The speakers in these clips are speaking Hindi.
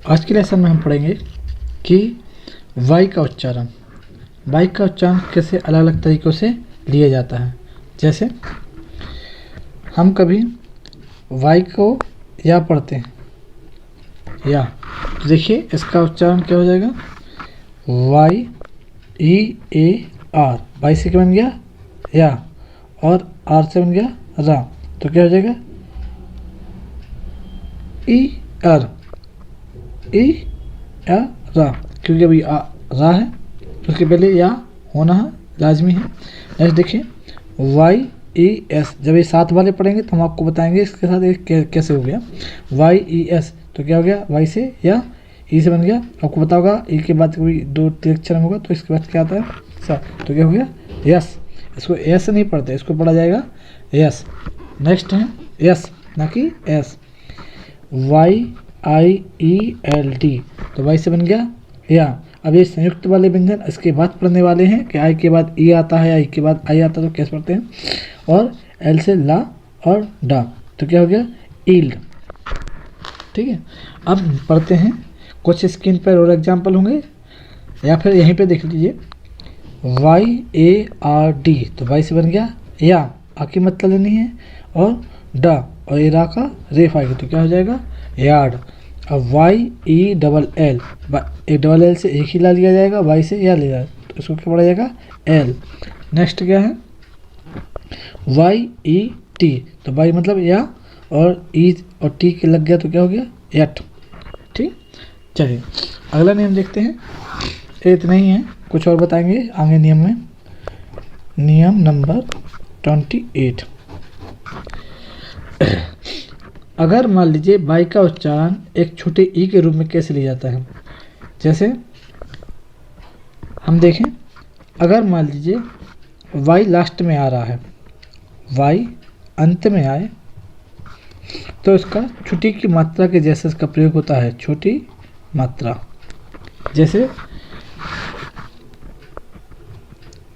आज के लेसन में हम पढ़ेंगे कि वाई का उच्चारण कैसे अलग अलग तरीक़ों से लिया जाता है। जैसे हम कभी वाई को या पढ़ते हैं या, तो देखिए इसका उच्चारण क्या हो जाएगा, Y E A R, Y से क्या बन गया या, और आर से बन गया रा, तो क्या हो जाएगा ई आर, ई या रा, क्योंकि अभी रा है तो उसके पहले या होना है, लाजमी है। नेक्स्ट देखिए वाई ई एस, जब ये साथ वाले पढ़ेंगे तो हम आपको बताएंगे इसके साथ एक कैसे हो गया। वाई ई एस तो क्या हो गया, वाई से या, ई से बन गया, आपको पता होगा ई के बाद कोई दो अक्षर होगा तो इसके बाद क्या आता है सा, तो क्या हो गया यस। इसको एस नहीं पढ़ते, इसको पढ़ा जाएगा यस। नेक्स्ट है यस ना कि एस, वाई आई ई एल डी, तो वाई से बन गया या। अब ये संयुक्त वाले व्यंजन इसके बाद पढ़ने वाले हैं कि आई के बाद ई आता है, आई के बाद आई आता है, तो कैसे पढ़ते हैं, और एल से ला और डा, तो क्या हो गया ईल्ड। ठीक है, अब पढ़ते हैं कुछ स्क्रीन पर और एग्जाम्पल होंगे या फिर यहीं पे देख लीजिए। वाई ए आर डी, तो वाई से बन गया या, आ की मतलब लेनी है, और डा और ए रा का रेफ आएगी तो क्या हो जाएगा यार्ड। अब Y E double L, A double L से एक ही ला लिया जाएगा, वाई से या ले जाएगा तो इसको क्या पढ़ा जाएगा एल। नेक्स्ट क्या है वाई ई टी, तो वाई मतलब या, और ई और टी के लग गया तो क्या हो गया एट। ठीक, चलिए अगला नियम देखते हैं। ये इतना ही है, कुछ और बताएंगे आगे नियम में। नियम नंबर 28, अगर मान लीजिए वाई का उच्चारण एक छोटे ई के रूप में कैसे लिया जाता है। जैसे हम देखें, अगर मान लीजिए वाई लास्ट में आ रहा है, वाई अंत में आए तो इसका छोटी की मात्रा के जैसे इसका प्रयोग होता है, छोटी मात्रा। जैसे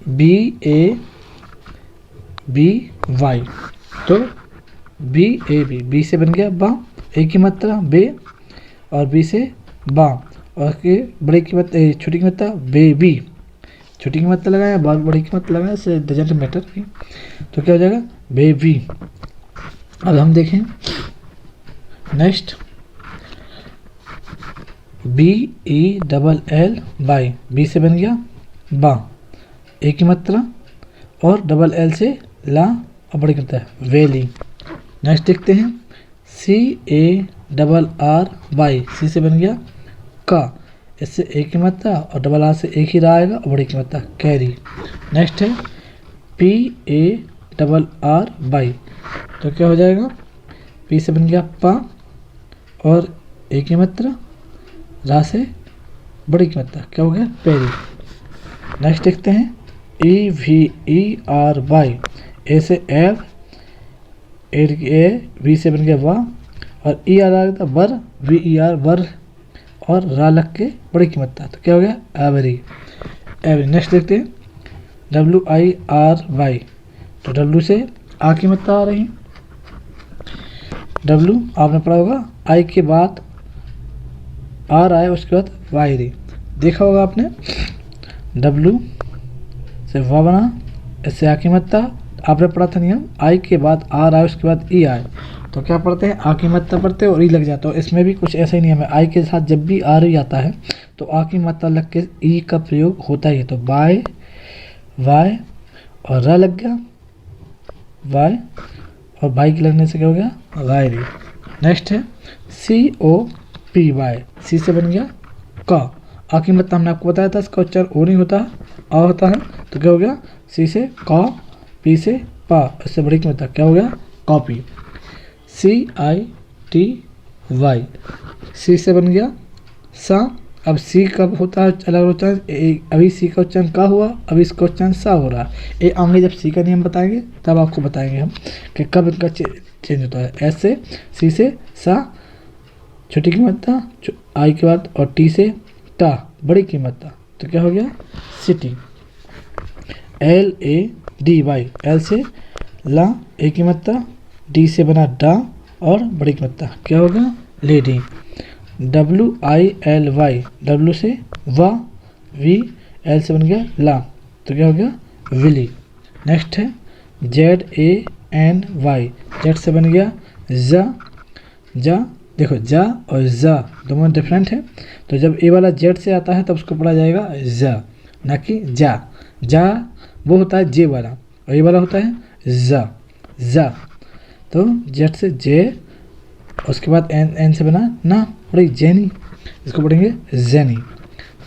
बी ए बी वाई, तो बी ए बी, बी से बन गया बा, ए की मात्रा बे, और बी से बा, और के बड़े की मात्रा छोटी की मात्रा बे बी, छोटी की मात्रा लगाया, बहुत बड़ी की मात्रा लगाया, से डजंट मैटर, तो क्या हो जाएगा बेबी। अब हम देखें next, B E double L Y, B से बन गया बा, ए की मात्रा, और डबल एल से ला, और बड़ी की मात्रा वेली। नेक्स्ट देखते हैं सी ए डबल आर बाई, सी से बन गया का, इससे ए की मात्रा और डबल आर से एक ही रहा आएगा, और बड़ी की मात्रा कैरी। नेक्स्ट है P A double R by, तो क्या हो जाएगा पी से बन गया पा, और ए की मात्रा, रा से बड़ी की मात्रा, क्या हो गया पेरी। नेक्स्ट देखते हैं E V E R Y, A से एव, ए वी से बन गया वाह, और ई आर आ गया वर, वी ई आर वर, और रा लग के बड़ी की मात्रा, तो क्या हो गया एवरी, एवरी। नेक्स्ट देखते हैं डब्ल्यू आई आर वाई, तो डब्ल्यू से आ की मात्रा आ रही है, डब्ल्यू आपने पढ़ा होगा आई के बाद आर आए उसके बाद वाई री, देखा होगा आपने, डब्ल्यू से वाह बना, इससे आ की मात्रा, आपने पढ़ा था नियम आई के बाद आर आए उसके बाद ई आए, तो क्या पढ़ते हैं आ की मात्रा पढ़ते हैं और ई लग जाता है। तो इसमें भी कुछ ऐसा ही नियम है, आई के साथ जब भी आर ई आता है तो आ की मात्रा लग के ई का प्रयोग होता ही है, तो बाय वाई और रा लग गया वाई, और भाई के लगने से क्या हो गया वाई री। नेक्स्ट है सी ओ पी वाई, सी से बन गया का, आ की मात्रा हमने आपको बताया था इसका उच्चारण ओ नहीं होता आ होता है, तो क्या हो गया सी से का, पी से पा, इससे बड़ी की मात्रा क्या हो गया copy. C I T Y, C से बन गया सा, अब सी कब होता है अलग उच्चारण, अभी सी का उच्चारण का हुआ, अभी इसका उच्चारण सा हो रहा है। ये आगे जब सी का नियम बताएंगे तब आपको बताएंगे हम कि कब इनका चेंज होता है। ऐसे सी से सा छोटी की मात्रा आई के बाद, और टी से टा बड़ी की मात्रा, तो क्या हो गया city. L A D Y, L से ला, ए की मात्रा, डी से बना डा, और बड़ी की मात्रा क्या होगा लेडी। WILY, W से वा, V, L से बन गया ला, तो क्या हो गया विली। नेक्स्ट है ZANY, जेड से बन गया जा, जा, देखो जा और जा दोनों डिफरेंट है, तो जब ए वाला जेड से आता है तब उसको पढ़ा जाएगा जा, ना कि जा। जा वो होता है जे वाला और ये वाला होता है जा, जा। तो जेड से जे, उसके बाद एन, एन से बना ना, पढ़ेगी जैनी, इसको पढ़ेंगे जैनी।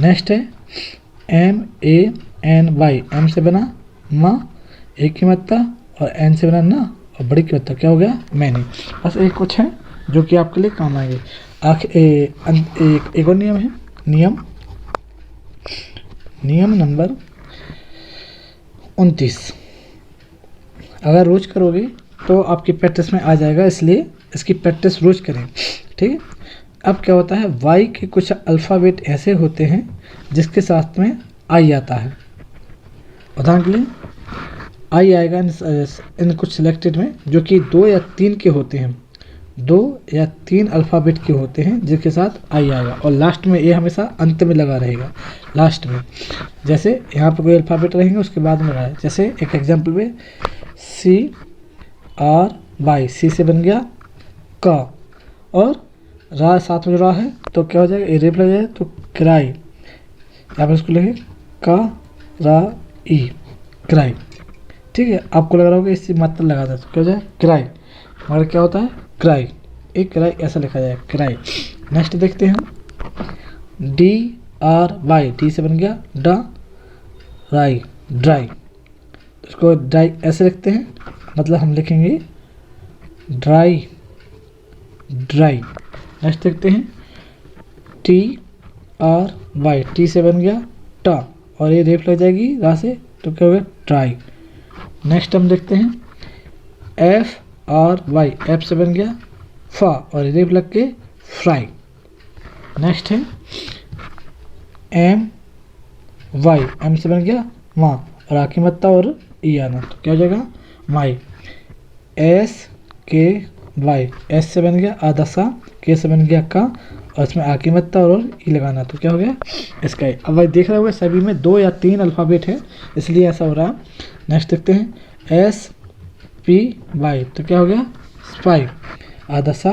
नेक्स्ट है MANY, एम से बना माँ, एक की मात्रा, और एन से बना ना और बड़ी की मात्रा, क्या हो गया मैनी। बस एक कुछ है जो कि आपके लिए काम आएंगे। एक और नियम है, नियम नंबर 29। अगर रोज करोगे तो आपकी प्रैक्टिस में आ जाएगा, इसलिए इसकी प्रैक्टिस रोज करें, ठीक है। अब क्या होता है, वाई के कुछ अल्फ़ाबेट ऐसे होते हैं जिसके साथ में आई आता है। उदाहरण के लिए आई आएगा इन कुछ सिलेक्टेड में, जो कि 2 या 3 के होते हैं, 2 या 3 अल्फ़ाबेट के होते हैं जिसके साथ आई आएगा, और लास्ट में ये हमेशा अंत में लगा रहेगा, लास्ट में। जैसे यहाँ पर कोई अल्फ़ाबेट रहेंगे उसके बाद में रहा, जैसे एक एग्जांपल में CRY, सी से बन गया का, और रा साथ में रा है तो क्या हो जाएगा, ए रेप लग जाए तो क्राई, यहाँ पर इसको लिखे का रा ई, क्राई, ठीक है। आपको लग रहा होगा इससे मात्रा लगा था तो क्या हो जाए क्राई, मगर क्या होता है क्राई, एक क्राई ऐसा लिखा जाए क्राई। नेक्स्ट देखते हैं हम DRY, डी से बन गया डा, राई, ड्राई, इसको ड्राई ऐसे लिखते हैं, मतलब हम लिखेंगे ड्राई, ड्राई। नेक्स्ट देखते हैं TRY, टी से बन गया टा, और ये रेप लग जाएगी रा से तो क्या होगा ट्राई। नेक्स्ट हम देखते हैं FRY, एफ से बन गया फा, और ये रेप लग के फ्राई। नेक्स्ट है MY, एम से बन गया माँ, और आखिरी मत्ता और ई आना तो क्या हो जाएगा माई। SKY, एस से बन गया आधा सा, के से बन गया का, और इसमें आखिरी मत्ता और ई लगाना तो क्या हो गया स्काई। अब भाई देख रहे होंगे सभी में 2 या 3 अल्फ़ाबेट है, इसलिए ऐसा हो रहा। नेक्स्ट देखते हैं SPY, तो क्या हो गया स्पाई, आधा सा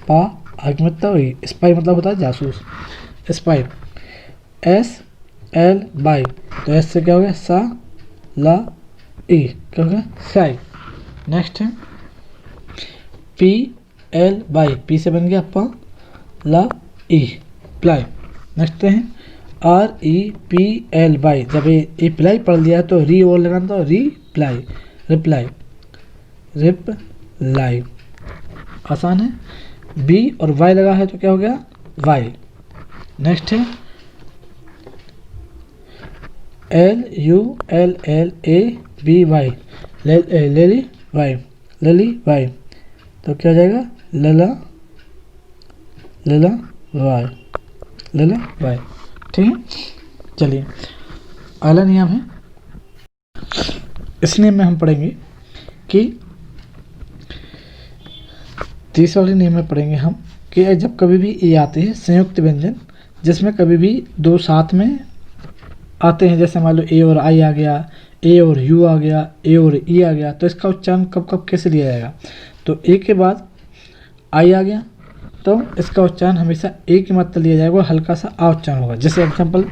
पा, आखिरी मत्ता और ई, स्पाई मतलब होता है जासूस, स्पाई। SLY, तो एस से क्या हो गया सा, ला, ई, क्या हो गया साई। नेक्स्ट है PLY, पी से बन गया पा, ला, ई, प्लाई। नेक्स्ट है REPLY, जब ये प्लाई पढ़ लिया तो री और लगाना तो रिप्लाई, रिप्लाई, रिप्लाई, आसान है। बी और वाई लगा है तो क्या हो गया वाई। नेक्स्ट है LULLABY, लेली वाई, लली वाई, तो क्या हो जाएगा लला, लला वाई, लला वाई, ठीक है। चलिए अगला नियम है, इस नियम में हम पढ़ेंगे कि तीसरे वाले नियम में पढ़ेंगे हम कि जब कभी भी ये आते हैं संयुक्त व्यंजन जिसमें कभी भी 2 साथ में आते हैं, जैसे मान लो ए और आई आ गया, ए और यू आ गया, ए और ई आ गया, तो इसका उच्चारण कब कब कैसे लिया जाएगा। तो ए के बाद आई आ गया तो इसका उच्चारण हमेशा ए की मात्रा लिया जाएगा, हल्का सा आ उच्चारण होगा। जैसे एग्जांपल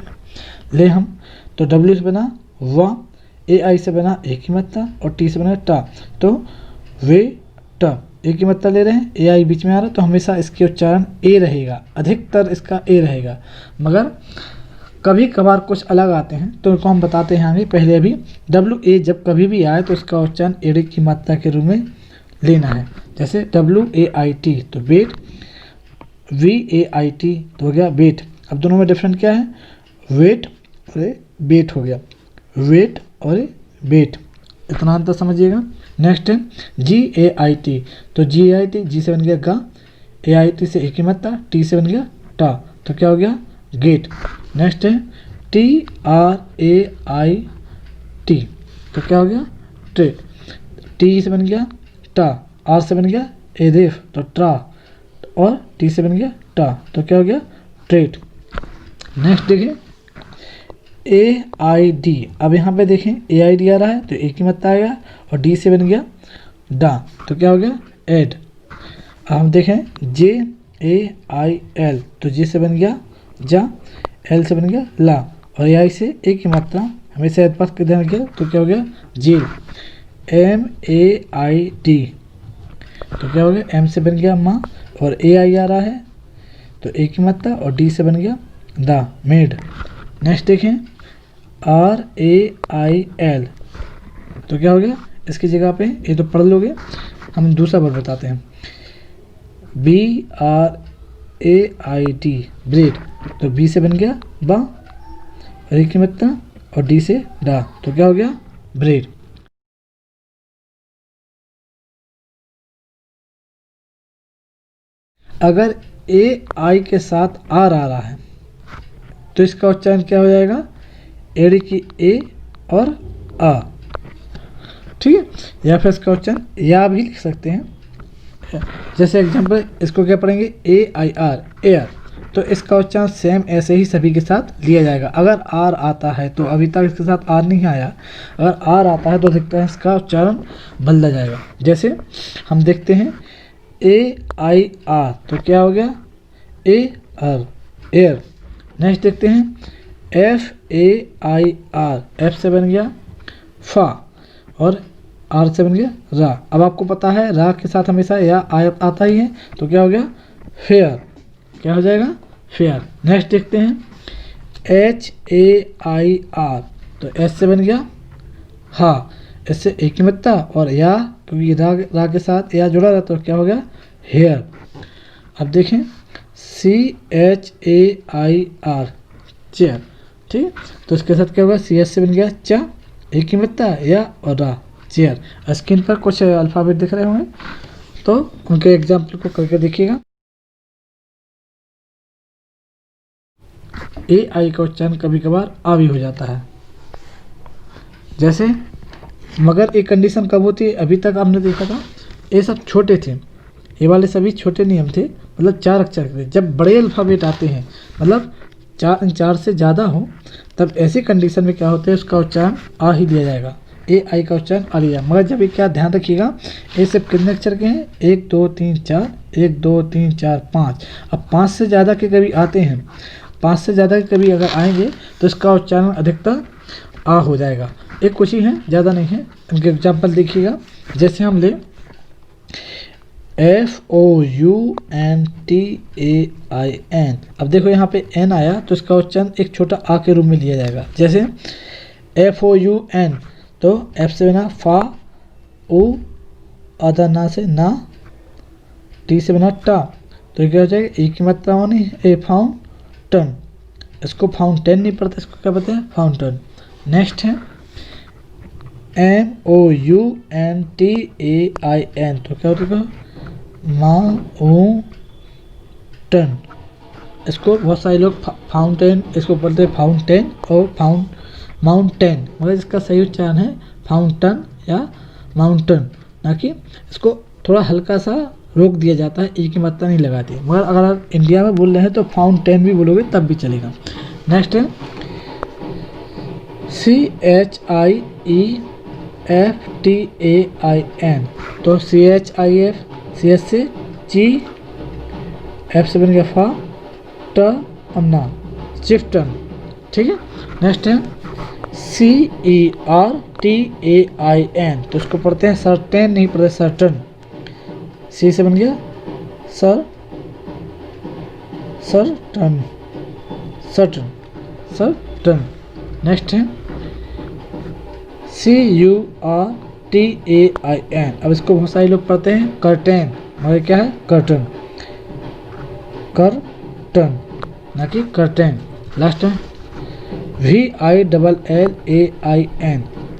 ले हम तो डब्ल्यू से बना वा, ए आई से बना ए की मात्रा, और टी से बना टा, तो वे ट, ए की मात्रा ले रहे हैं, ए आई बीच में आ रहा है तो हमेशा इसके उच्चारण ए रहेगा, अधिकतर इसका ए रहेगा, मगर कभी कभार कुछ अलग आते हैं तो उनको हम बताते हैं आगे। पहले अभी WA जब कभी भी आए तो इसका उच्चारण एड़ी की मात्रा के रूप में लेना है। जैसे WAIT तो वेट, VAIT तो हो गया वेट। अब दोनों में डिफरेंट क्या है, वेट और बेट हो गया, वेट और बेट, इतना अंतर समझिएगा। नेक्स्ट है GAIT तो GAIT, जी से बन गया गा, AIT से एक ही मात्रा, टी से बन गया टा, तो क्या हो गया गेट। नेक्स्ट है TRAIT तो क्या हो गया ट्रे, टी से बन गया टा, आर से बन गया एरेफ तो ट्रा, और टी से बन गया टा, तो क्या हो गया ट्रेट। नेक्स्ट देखें AID, अब यहाँ पे देखें AID आ रहा है तो एक ही मात्रा आएगा और D से बन गया डा, तो क्या हो गया एड। अब हम देखें JAIL, तो J से बन गया जा, L से बन गया ला और AI से एक ही मात्रा हमेशा एतपास के ध्यान रखिए, तो क्या हो गया जेल। MAID, तो क्या हो गया M से बन गया माँ और AI आ रहा है तो एक ही मात्रा और D से बन गया दा, मेड। नेक्स्ट देखें RAIL, तो क्या हो गया इसकी जगह पे, ये तो पढ़ लोगे, हम दूसरा वर्ड बताते हैं BRAID, ब्रेड, तो B से बन गया बा और एक ही मात्रा और D से डा, तो क्या हो गया ब्रेड। अगर AI के साथ R आ रहा है तो इसका उच्चारण क्या हो जाएगा, एड़ी की ए और आ, ठीक है, या फिर इसका उच्चारण या भी लिख सकते हैं। जैसे एग्जांपल इसको क्या पढ़ेंगे AIR, एयर, तो इसका उच्चारण सेम ऐसे ही सभी के साथ लिया जाएगा। अगर आर आता है तो अभी तक इसके साथ आर नहीं आया, अगर आर आता है तो देखते हैं इसका उच्चारण बदला जाएगा। जैसे हम देखते हैं AIR, तो क्या हो गया AR, एयर। नेक्स्ट देखते हैं FAIR, एफ से बन गया फा और आर से बन गया रा। अब आपको पता है रा के साथ हमेशा या आता ही है, तो क्या हो गया फेयर, क्या हो जाएगा फेयर। नेक्स्ट देखते हैं HAIR, तो एस से बन गया हा, इससे एक ही मत्ता और या, क्योंकि रा के साथ या जुड़ा रहा तो क्या हो गया हेयर। अब देखें CHAIR, चेयर, ठीक है, तो इसके साथ क्या होगा CS से बन गया चा, एक ही मत्ता या और रा, चेयर। स्क्रीन पर कुछ अल्फ़ाबेट दिख रहे होंगे तो उनके एग्जाम्पल को करके देखिएगा। AI का उच्चारण कभी कभार आ भी हो जाता है, जैसे, मगर एक कंडीशन कब होती है, अभी तक आपने देखा था ये सब छोटे थे, ये वाले सभी छोटे नियम थे, मतलब 4 अक्षर के थे। जब बड़े अल्फ़ाबेट आते हैं, मतलब 4 से ज़्यादा हो, तब ऐसी कंडीशन में क्या होता है उसका उच्चारण आ ही दिया जाएगा, AI का उच्चारण आ लिया। मगर जब ये क्या ध्यान रखिएगा, ये सब कितने अक्षर के हैं 1 2 3 4, 1 2 3 4 5। अब 5 से ज़्यादा के कभी आते हैं, 5 से ज़्यादा के कभी अगर आएंगे तो इसका उच्चारण अधिकतर आ हो जाएगा। एक कुछ ही हैं, ज़्यादा नहीं है, इनके एग्जाम्पल देखिएगा। जैसे हम ले FOUNTAIN, अब देखो यहाँ पे N आया तो इसका उच्चारण एक छोटा आ के रूप में लिया जाएगा। जैसे FOUN, तो F से बना फा, U आधा ना से ना, T से बना टा, तो क्या हो जाएगा एक ही मात्रा होनी ए फाउंटन, इसको फाउंटेन नहीं पढ़ते, इसको क्या कहते हैं फाउंटन। नेक्स्ट है MOUNTAIN, तो क्या होता है माउंटन, इसको बहुत सारे लोग फाउंटेन इसको बोलते हैं फाउंटेन और माउंटेन, मगर इसका सही उच्चारण है फाउंटन या माउंटन, ना कि इसको थोड़ा हल्का सा रोक दिया जाता है, एक ही मात्रा नहीं लगाती। मगर अगर आप इंडिया में बोल रहे हैं तो फाउंटेन भी बोलोगे तब भी चलेगा। नेक्स्ट है CHIEFTAIN, तो CHIF, CS से ची, F से बन गया फा, ट और ना, चिफ्टन, ठीक है। नेक्स्ट है CERTAIN, तो इसको पढ़ते हैं सर्टेन नहीं पढ़ते सर्टन, सी से बन गया सर्टन। नेक्स्ट है CURTAIN, अब इसको बहुत सारे लोग पढ़ते हैं कर्टेन, मगर क्या है कर्टन ना कि कर्टेन। लास्ट है VILLAIN,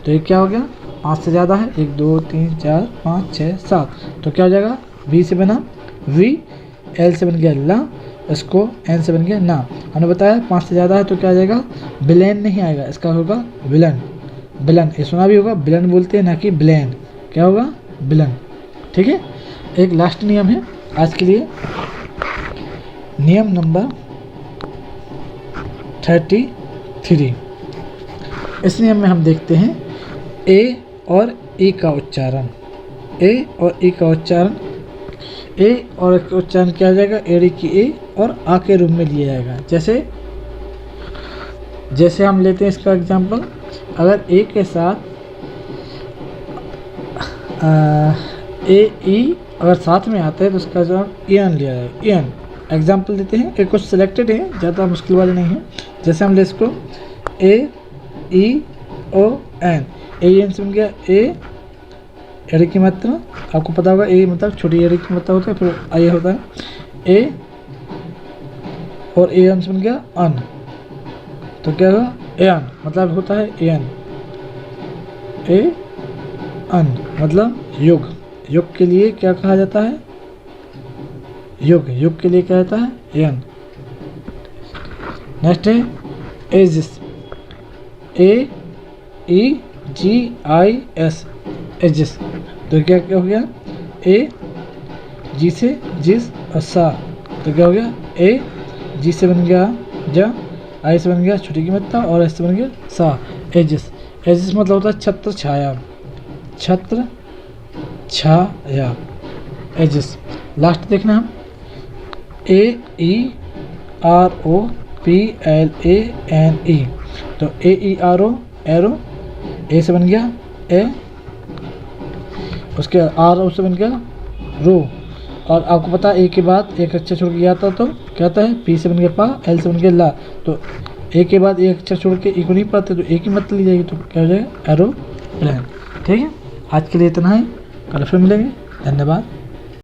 तो ये क्या हो गया 5 से ज़्यादा है, 1 2 3 4 5 6 7, तो क्या हो जाएगा V से बना V, L से बन गया ला, इसको N से बन गया ना। हमने बताया 5 से ज़्यादा है तो क्या आ जाएगा बिलेन नहीं आएगा, इसका होगा विलन। ये सुना भी होगा, बिलन बोलते हैं ना कि ब्लेन, क्या होगा बिलन, ठीक है। एक लास्ट नियम है आज के लिए, नियम नंबर 33। इस नियम में हम देखते हैं ए और ई का उच्चारण। ए और ई का उच्चारण, ए और ई का उच्चारण किया जाएगा एड़ी की ए और आ के रूप में लिया जाएगा। जैसे हम लेते हैं इसका एग्जांपल, अगर ए के साथ ए ई अगर साथ में आता है तो उसका जवाब एन लिया जाएगा। एन एग्जांपल देते हैं, एक कुछ सिलेक्टेड है, ज़्यादा मुश्किल वाले नहीं है। जैसे हम ले इसको ए ई ओ एन, ए एन से बन गया ए, एड़ी की मात्रा आपको पता होगा, ए मतलब छोटी एड़ी की मात्रा होता है, फिर आई होता है ए, और ए एन से बन गया अन, तो क्या होगा एन मतलब होता है एन, ए अन मतलब युग। युग के लिए क्या कहा जाता है, युग के लिए क्या होता है N. Next aegis A, E G I S aegis, एजिस। तो क्या क्या हो गया, ए जी से जिस और सा, तो क्या हो गया ए जी से बन गया जा, आई से बन गया छोटी की मात्रा और एस से बन गया सा, एजिस। एजिस मतलब होता है छत्र छाया, छत्र छाया, एजिस। लास्ट देखना हम A E R O P L A N E, तो A E R O arrow, ए से बन गया ए, उसके आर ओ से बन गया रो, और आपको पता है ए के बाद एक अक्षर छोड़ के आता तो क्या आता है, पी से बन गया पा, एल से बन गया ला, तो ए के बाद एक अक्षर छोड़ के ए को नहीं पढ़ते तो ए की मत ली जाएगी, तो क्या हो जाएगा एरोप्लेन। ठीक है, आज के लिए इतना ही, कल फिर मिलेंगे, धन्यवाद।